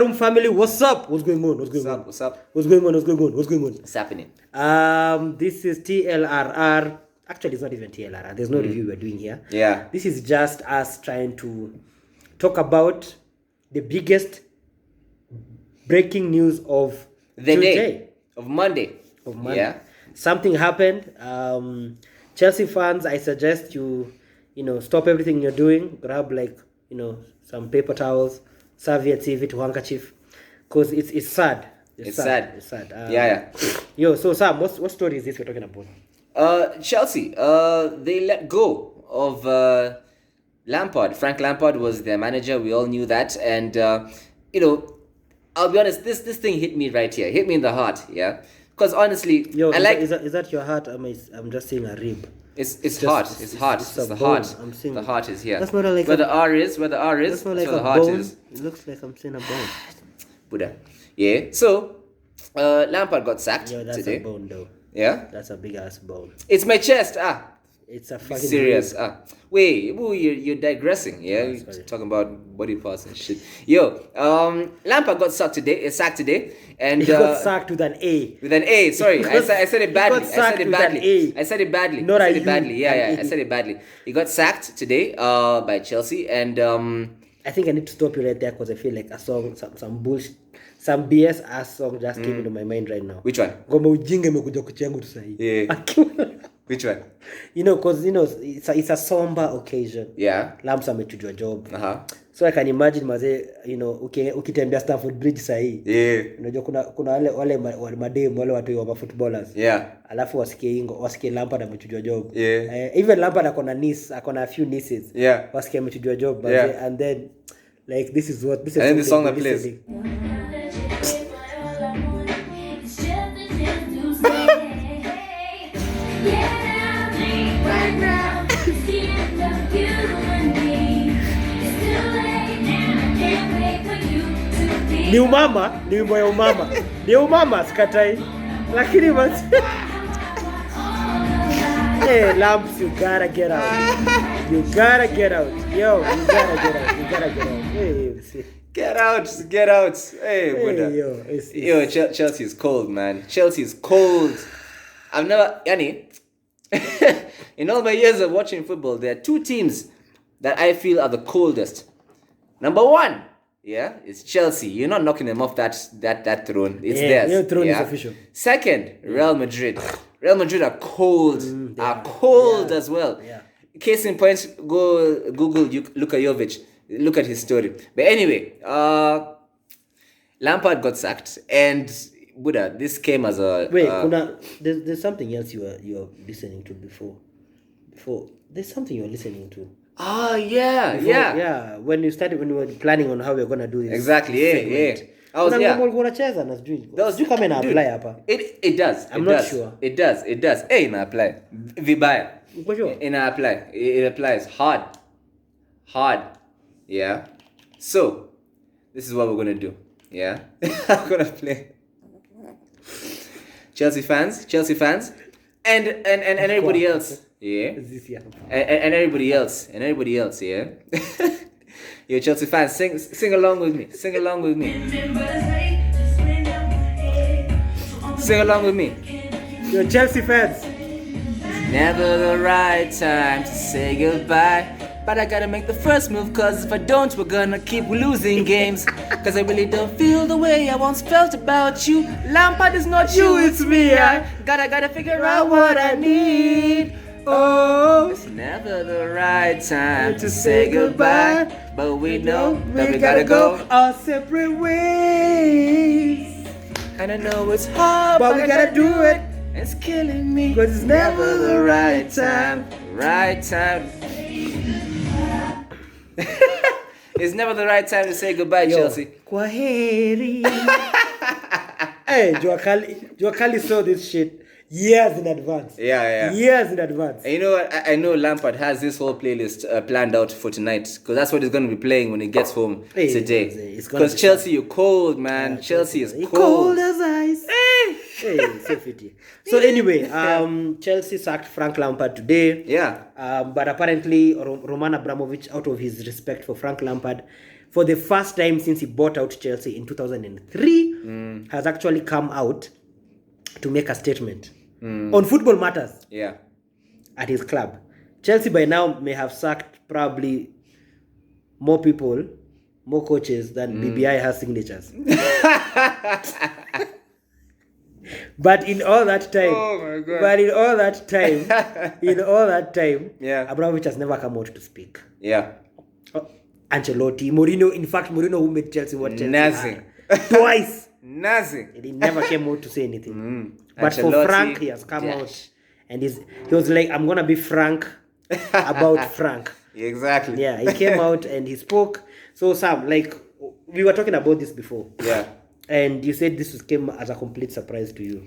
Room family, what's up? What's going on? What's going on? What's up? What's going on? What's going on? What's going on? What's happening? This is TLRR. Actually, it's not even TLRR. There's no review we're doing here. Yeah. This is just us trying to talk about the biggest breaking news of The today. day of Monday. Yeah. Something happened. Chelsea fans, I suggest you stop everything you're doing. Grab some paper towels, serviettes, even to handkerchief, because it's sad. It's sad. It's sad. Yeah. Yo, so Sam, what story is this we're talking about? Chelsea. They let go of Lampard. Frank Lampard was their manager. We all knew that, and I'll be honest. This thing hit me right here. Hit me in the heart. Yeah. Because honestly, is that your heart? I'm just seeing a rib. It's heart. It's heart. It's the heart. I'm seeing the heart is here. That's not like where the R is. Where the R is. That's not like where a the heart bone. is. It looks like I'm seeing a bone. Buddha. Yeah. So, Lampard got sacked That's today. a bone, though. Yeah. That's a big ass bone. It's my chest. It's a Be fucking serious. rib. Wait, you're digressing. Yeah, Oh, you're sorry. talking about body parts and shit. Yo, Lampard got sacked today, and He got sacked with an A. with an A. Sorry, I said it badly. He got sacked with an A. I said it badly. Not I a said it U, badly. Yeah, an I A. said it badly. He got sacked today by Chelsea, and I think I need to stop you right there because I feel like a song, some bullshit, some BS ass song just came into my mind right now. which one? Ngoma ujinga imekuja kuchangu tu sahi. Yeah. Which one? Because it's a somber occasion. Yeah. Lamps amechujwa job. So I can imagine maze, ukitembea Stamford Bridge sahi. Yeah. Unajua kuna wale madem wale watu wa footballers. Yeah. Alafu wasikie Lampard amechujwa job. Yeah. Even Lampard akona a few nieces. Yeah. Wasikie amechujwa job. Yeah. And then this is And then the song that plays. Ni wimbo ya umama. Ni umama sikatai. Lakini basi. Hey, Lamps, you gotta get out. You gotta get out. Yo, you gotta get out. You gotta get out. Hey, see. Get out. Hey, Buddha. Yo, Chelsea is cold, man. Chelsea is cold. I've never, in all my years of watching football, there are two teams that I feel are the coldest. Number one, it's Chelsea. You're not knocking them off that throne. It's theirs. Your throne is official. Second, Real Madrid. Real Madrid are cold. As well. Yeah. Case in point, go Google Luka Jovic. Look at his story. But anyway, Lampard got sacked, and Buddha, this came as a wait. There's something else you're listening to before. There's something you're listening to. Yeah. When we were planning on how we're gonna do this. Exactly. Yeah. Unacheza na sijui kama ina apply hapa. It does. I'm not sure. It does. Hey, ina apply. Vibaya. Uko sure? Ina apply. It applies hard. Yeah. So, this is what we're gonna do. Yeah. I'm gonna play Chelsea fans, and everybody else. Yeah. And everybody else. Yeah. Yo, Chelsea fans, sing along with me. Sing along with me. Yo, Chelsea fans. Never the right time to say goodbye, but I gotta make the first move, cause if I don't, we're gonna keep losing games. Cause I really don't feel the way I once felt about you. Lampard is not you, it's me. I gotta figure out what I need. Oh, it's never the right time to say goodbye, but we know that we gotta go our separate ways. And I know it's hard, But we gotta do it. It's killing me, Cause it's never the right time. It's never the right time to say goodbye, Chelsea. Kwaheri. Hey, Jua Kali saw this shit years in advance. Yeah. Years in advance. And you know what? I know Lampard has this whole playlist planned out for tonight, because that's what he's going to be playing when he gets home today. Because Chelsea, you're cold, man. Chelsea is cold. Cold as ice. Hey, so fitty. So anyway, Chelsea sacked Frank Lampard today. Yeah. But apparently, Roman Abramovich, out of his respect for Frank Lampard, for the first time since he bought out Chelsea in 2003, has actually come out to make a statement on football matters at his club. Chelsea by now may have sacked probably more people, more coaches than BBI has signatures. But in all that time, Abramovich has never come out to speak. Ancelotti, Mourinho, in fact, Mourinho who made Chelsea what Chelsea Nothing. Twice. Nothing. He never came out to say anything. But Ancelotti, for Frank, he has come out. And he was like, I'm going to be frank about Frank. Exactly. Yeah, he came out and he spoke. So Sam, like, we were talking about this before. Yeah. And you said this came as a complete surprise to you.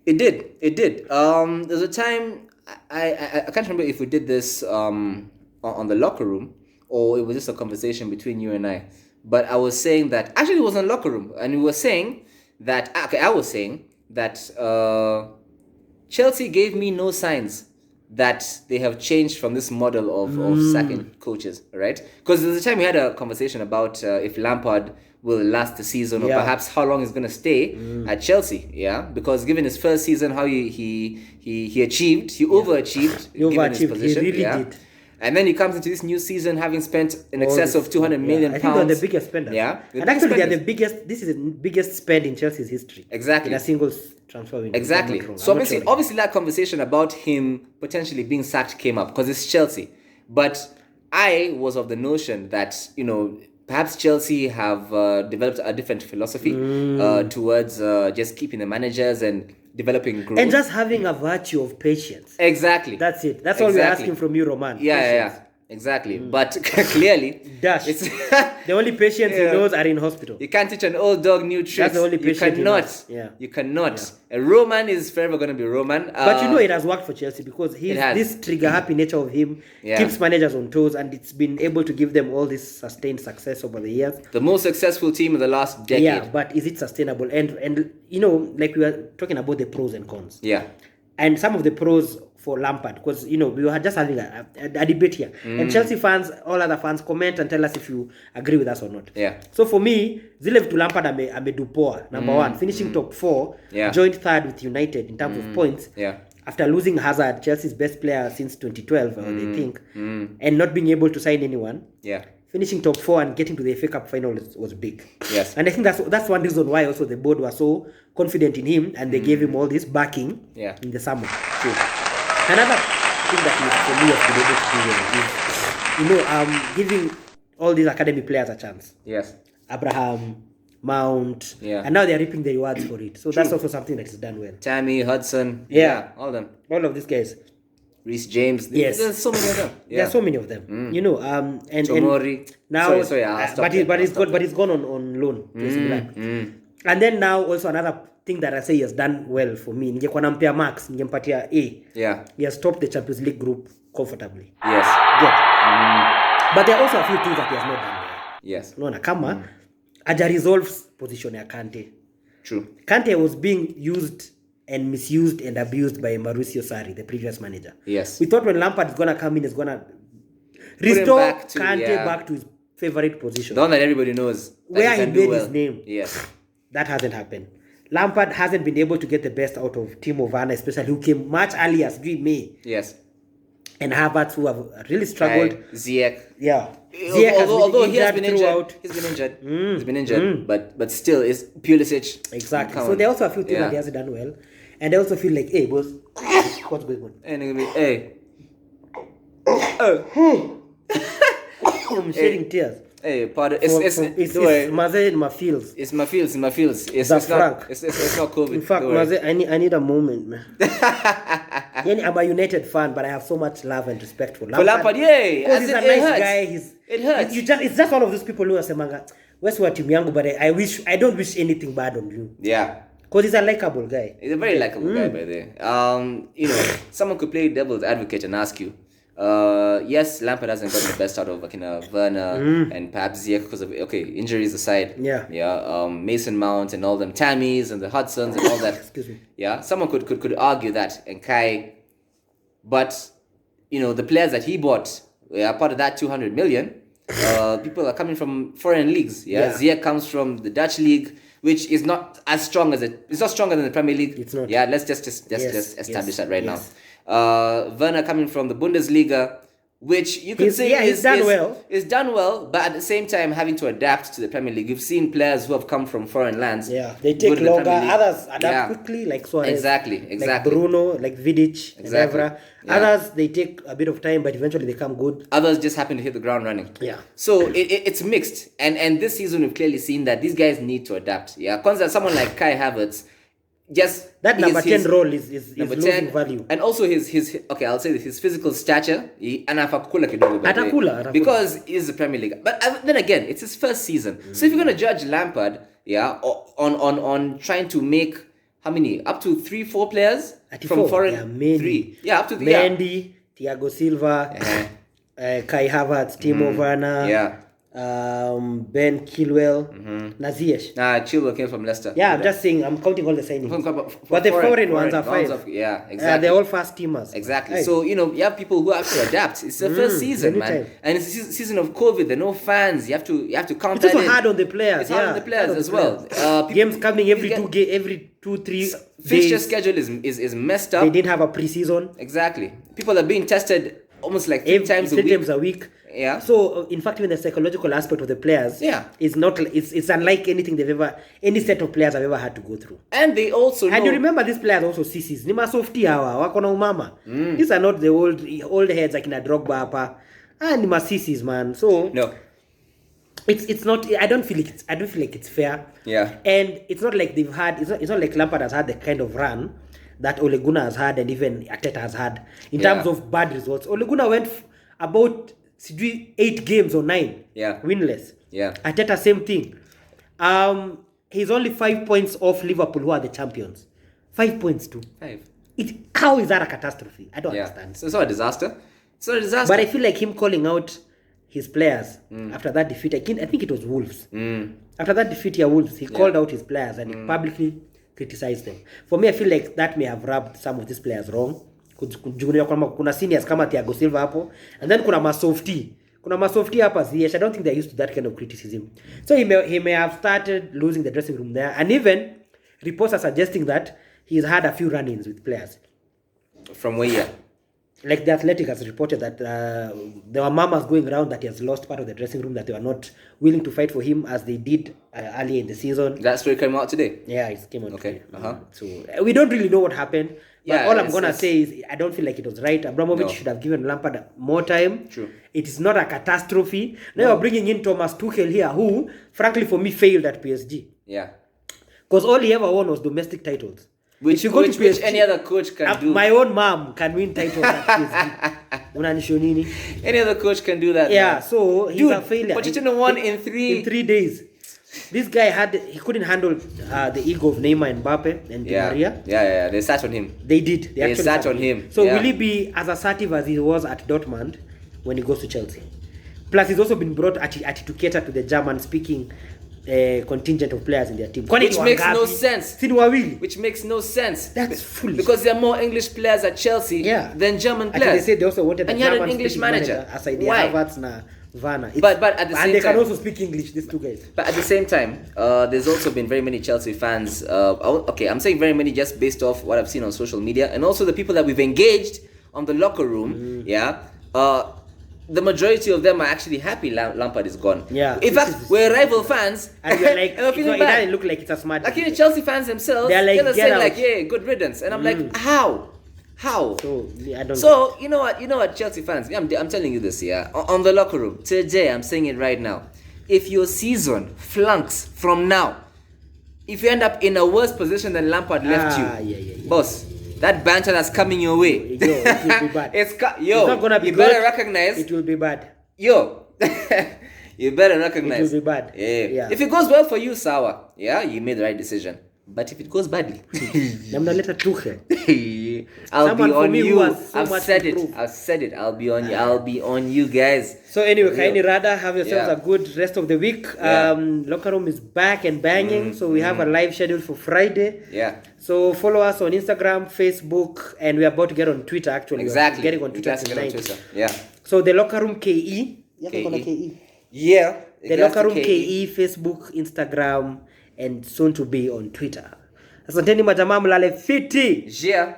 It did. There's a time, I can't remember if we did this on the locker room or it was just a conversation between you and I. But I was saying that, actually it was in the locker room. And we were saying that, I was saying that Chelsea gave me no signs that they have changed from this model of sacking coaches, right? Because there's a time we had a conversation about if Lampard will last the season or perhaps how long he's going to stay at Chelsea, because given his first season, how he overachieved given his position. He really did. And then he comes into this new season having spent in excess of 200 million pounds. I think they're the biggest spenders. And actually they're the biggest, this is the biggest spend in Chelsea's history. Exactly. In a single transfer window. Exactly. So obviously that conversation about him potentially being sacked came up because it's Chelsea. But I was of the notion that, perhaps Chelsea have developed a different philosophy towards just keeping the managers and developing growth. And just having a virtue of patience. Exactly. That's it. That's all we're asking from you, Roman. Yeah. Exactly. But clearly... It's the only patience he knows are in hospital. You can't teach an old dog new tricks. That's the only patience you cannot. You cannot. And Roman is forever going to be Roman. But it has worked for Chelsea because this trigger-happy nature of him keeps managers on toes, and it's been able to give them all this sustained success over the years. The most successful team in the last decade. Yeah, but is it sustainable? And like we were talking about the pros and cons. Yeah. And some of the pros for Lampard, because we were just having a debate here, and Chelsea fans, all other fans, comment and tell us if you agree with us or not. So for me, zile vitu Lampard amedu poa. Number one, finishing top 4, joint third with United in terms of points. After losing Hazard, Chelsea's best player since 2012, they think, and not being able to sign anyone. Finishing top 4 and getting to the FA Cup final was big. Yes. And I think that's one reason why also the board was so confident in him, and they gave him all this backing in the summer. True. Another thing that for me has been able to do well is, giving all these academy players a chance. Yes. Abraham, Mount, and now they're reaping the rewards for it. So that's also something that is done well. Tammy, Hudson, all of them. All of these guys. Reece James. Yes. There's so many of them. There are so many of them. And Tomori. Now, sorry, but he's gone on loan. And then now also another thing that I say he has done well for me. Ningekuwa nampea Max, ningempatia A. He has topped the Champions League group comfortably. Yes. But there are also a few things that he has not done well. Yes. Unaona kama aja resolves position ya Kante. True. Kante was being used and misused and abused by Mauricio Sarri, the previous manager. Yes. We thought when Lampard is gonna come in, he's gonna restore Kante back to his favorite position. The one that everybody knows. Where he made his name. Yes. That hasn't happened. Lampard hasn't been able to get the best out of Timo Werner, especially, who came much earlier as May. Yes. And Havertz, who have really struggled. Ziyech. Yeah. Although he has been injured. He's been injured. But still, it's Pulisic. Exactly. So there are also a few things that he hasn't done well. And I also feel like, hey, boss, what's going on? Hey. I'm shedding tears. Hey, pardon. It's Maze in my fields. It's my fields. It's not COVID. In fact, Maze, I need a moment, man. I'm a United fan, but I have so much love and respect for Lampard. For Lampard, because he's a nice guy. It hurts. It's just one of those people who are saying, where's what team yangu, but I don't wish anything bad on you. Yeah. Because he's a likable guy. He's a very likable guy, by the way. Someone could play devil's advocate and ask you, yes, Lampard hasn't gotten the best out of Werner and perhaps Ziyech because of injuries aside. Mason Mount and all them Tammys and the Hudsons and all that. Excuse me. Yeah, someone could argue that and Kai, but the players that he bought, part of that 200 million. People are coming from foreign leagues. Yeah, Ziyech comes from the Dutch league, which is not as strong as it's not stronger than the Premier League. It's not. Yeah, let's just establish that right now. Werner coming from the Bundesliga, which you could say is done well, but at the same time having to adapt to the Premier League. You've seen players who have come from foreign lands. Yeah, they take longer. Others adapt quickly, like Suarez. Exactly. Like Bruno, like Vidic, and Evra. Yeah. Others, they take a bit of time, but eventually they come good. Others just happen to hit the ground running. Yeah. So it's mixed. And this season we've clearly seen that these guys need to adapt. Yeah. Consider someone like Kai Havertz, just that number 10 role is losing value. And also his okay, I'll say this, his physical stature, atakula because he's the Premier League. But then again, it's his first season. So if you're gonna judge Lampard, on trying to make how many? Up to 3-4 players from foreign. Yeah, many. 3. Yeah, up to Mendy, Thiago Silva, Kai Havertz, Timo Werner. Yeah. Ben Chilwell, Ziyech. Chilwell came from Leicester. Yeah, I'm just saying, I'm counting all the signings. But the foreign ones are 5. Yeah, exactly. They're all first teamers. Exactly. Right. So, you have people who have to adapt. It's the first season, man. And it's a season of COVID. There are no fans. You have to count that in. It's also hard on the players. It's hard on the players as well. Games coming every 2-3 days. Fixture schedule is messed up. They didn't have a pre-season. Exactly. People are being tested almost like 3 times a week. Yeah. So in fact, even the psychological aspect of the players, is not. It's unlike anything any set of players have ever had to go through. And they also and you remember these players also CCs. Ni masofti hawa wako na umama. These are not the old heads like in a Drogba hapa. Ni CCs, man. So no. It's not. I don't feel like it's fair. Yeah. And it's not like they've had. It's not like Lampard has had the kind of run that Ole Gunnar has had and even Arteta has had in terms of bad results. Ole Gunnar went about 8 games or 9 winless. Yeah. Arteta, same thing. He's only 5 points off Liverpool, who are the champions. 5 points too. 5. How is that a catastrophe? I don't understand. So it's not a disaster. It's not a disaster. But I feel like him calling out his players after that defeat. I think it was Wolves. After that defeat here, Wolves, he called out his players and he publicly criticized them. For me, I feel like that may have rubbed some of these players wrong. Kuna seniors kama Thiago Silva hapo, and then kuna masofti hapa Ziyech. I don't think they're used to that kind of criticism. So he may have started losing the dressing room there, and even reports are suggesting that he's had a few run-ins with players. From where? Like the Athletic has reported that there were murmurs going around that he has lost part of the dressing room, that they were not willing to fight for him as they did earlier in the season. That story came out today? Yeah, it came out today. So we don't really know what happened. But all I'm going to say is I don't feel like it was right. Abramovich should have given Lampard more time. True. It is not a catastrophe. Now you're bringing in Thomas Tuchel here, who, frankly, for me, failed at PSG. Yeah. Because all he ever won was domestic titles. Which any other coach can do. My own mom can win titles at PSG. Any other coach can do that. Yeah, so he's a failure. Pochettino won in 3 days. This guy he couldn't handle the ego of Neymar and Mbappe and Di Maria. Yeah. They sat on him. They did. They sat on him. So will he be as assertive as he was at Dortmund when he goes to Chelsea? Plus, he's also been brought to cater to the German-speaking contingent of players in their team. Which makes no sense. Which makes no sense. That's foolish. Because there are more English players at Chelsea than German players. They said they also wanted and you had an English manager. Aside Havertz na Werner. But at the same time, and they can also speak English, these two guys. But at the same time, there's also been very many Chelsea fans. I'm saying very many just based off what I've seen on social media, and also the people that we've engaged on the locker room. The majority of them are actually happy Lampard is gone. Yeah. In fact, we're rival fans. And we're like, and we're feeling it bad. doesn't look like it's a smart decision. Like Chelsea fans themselves, they're like, saying like, yeah, good riddance. And I'm like, how? So, I don't know. You know what, Chelsea fans, I'm telling you this, on the locker room, today, I'm saying it right now. If your season flunks from now, if you end up in a worse position than Lampard left you, boss, that banter that's coming your way, it will be bad. It's not gonna be you good. Better recognize it will be bad. You better recognize it will be bad. Yeah. If it goes well for you, Sawa, you made the right decision. But if it goes badly, I'll be on you. I've said it. I'll be on you. I'll be on you guys. So anyway, Kaini Rada, have yourselves a good rest of the week. Locker room is back and banging. So we have a live schedule for Friday. Yeah. So follow us on Instagram, Facebook, and we're about to get on Twitter actually. Exactly. We're getting on Twitter tonight. Yeah. So the locker room KE. KE. Yeah. The Locker Room KE, Facebook, Instagram, and soon to be on Twitter. Asanteni majamaa, mlale fiti. Yeah.